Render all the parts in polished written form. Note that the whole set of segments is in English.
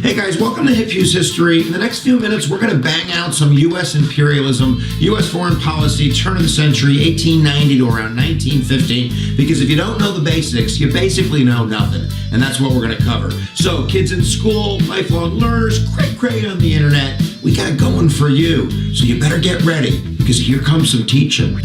Hey guys, welcome to Hip Hughes History. In the next few minutes, we're going to bang out some U.S. imperialism, U.S. foreign policy, turn of the century, 1890 to around 1915, because if you don't know the basics, you basically know nothing, and that's what we're going to cover. So, kids in school, lifelong learners, cray on the internet, we got it going for you. So you better get ready, because here comes some teaching.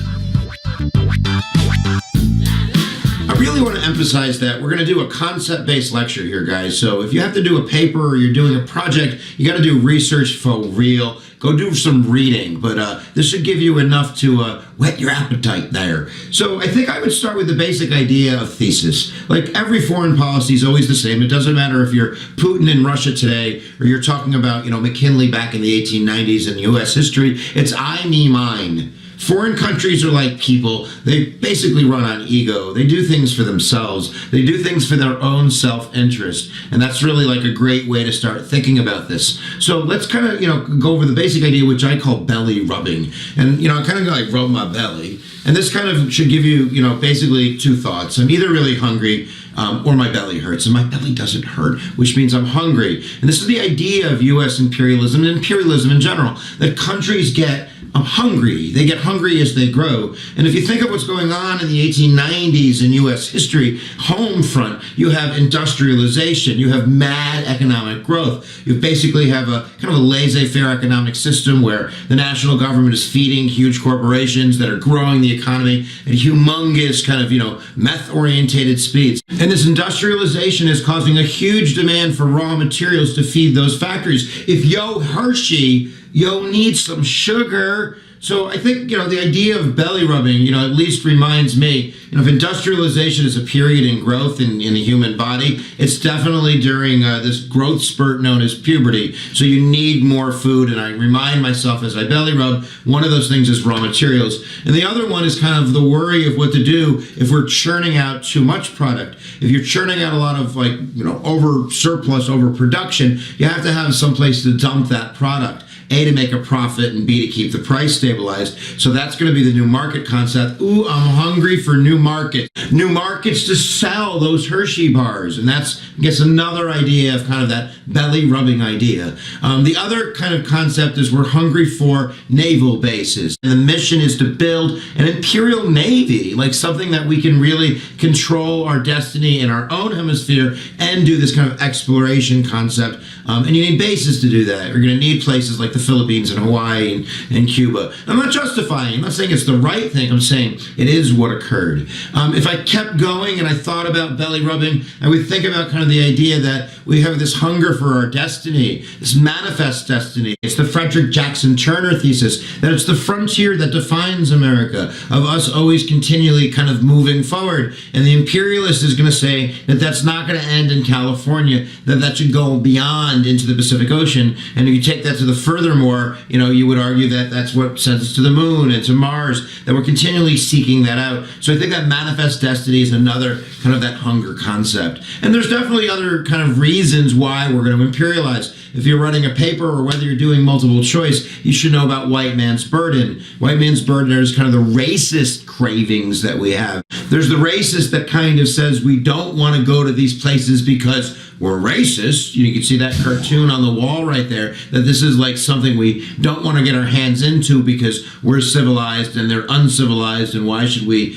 I really want to emphasize that we're going to do a concept-based lecture here, guys. So if you have to do a paper or you're doing a project, you got to do research for real. Go do some reading, but this should give you enough to whet your appetite there. So I think I would start with the basic idea of thesis. Like every foreign policy is always the same. It doesn't matter if you're Putin in Russia today or you're talking about, McKinley back in the 1890s in U.S. history. It's I, me, mine. Foreign countries are like people. They basically run on ego. They do things for themselves. They do things for their own self-interest. And that's really like a great way to start thinking about this. So let's kind of, go over the basic idea, which I call belly rubbing. And, I kind of like rub my belly. And this kind of should give you, basically two thoughts. I'm either really hungry or my belly hurts, and my belly doesn't hurt, which means I'm hungry. And this is the idea of U.S. imperialism and imperialism in general, that countries get hungry. They get hungry as they grow. And if you think of what's going on in the 1890s in U.S. history, home front, you have industrialization, you have mad economic growth. You basically have a kind of a laissez-faire economic system where the national government is feeding huge corporations that are growing the economy at humongous kind of, meth-orientated speeds. And this industrialization is causing a huge demand for raw materials to feed those factories. If Hershey needs some sugar. So I think, the idea of belly rubbing, at least reminds me, if industrialization is a period in growth in the human body, it's definitely during this growth spurt known as puberty. So you need more food. And I remind myself as I belly rub, one of those things is raw materials. And the other one is kind of the worry of what to do if we're churning out too much product. If you're churning out a lot of over surplus, overproduction, you have to have some place to dump that product. A, to make a profit, and B, to keep the price stabilized. So that's going to be the new market concept. Ooh, I'm hungry for new markets. New markets to sell those Hershey bars. And that's, I guess, another idea of kind of that belly rubbing idea. The other kind of concept is we're hungry for naval bases. And the mission is to build an imperial navy, like something that we can really control our destiny in our own hemisphere and do this kind of exploration concept. And you need bases to do that. You're going to need places like the Philippines and Hawaii and Cuba. I'm not justifying, I'm not saying it's the right thing, I'm saying it is what occurred. If I kept going and I thought about belly rubbing, I would think about kind of the idea that we have this hunger for our destiny, this manifest destiny. It's the Frederick Jackson Turner thesis, that it's the frontier that defines America, of us always continually kind of moving forward. And the imperialist is going to say that that's not going to end in California, that should go beyond into the Pacific Ocean. And if you take that to the furthermore, you would argue that that's what sends us to the moon and to Mars, that we're continually seeking that out. So I think that manifest destiny is another kind of that hunger concept. And there's definitely other kind of reasons why we're going to imperialize. If you're running a paper or whether you're doing multiple choice, you should know about white man's burden. White man's burden is kind of the racist cravings that we have. There's the racist that kind of says we don't want to go to these places because we're racist. You can see that cartoon on the wall right there, that this is like something we don't want to get our hands into because we're civilized and they're uncivilized, and why should we,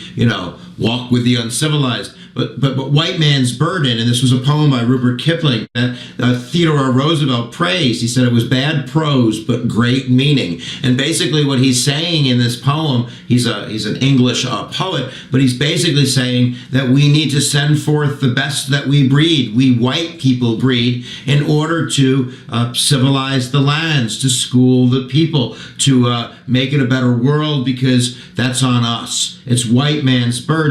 walk with the uncivilized? But white man's burden, and this was a poem by Rupert Kipling that Theodore Roosevelt praised. He said it was bad prose but great meaning. And basically what he's saying in this poem, he's an English poet, but he's basically saying that we need to send forth the best that we breed, we white people breed, in order to civilize the lands, to school the people, to make it a better world, because that's on us. It's white man's burden.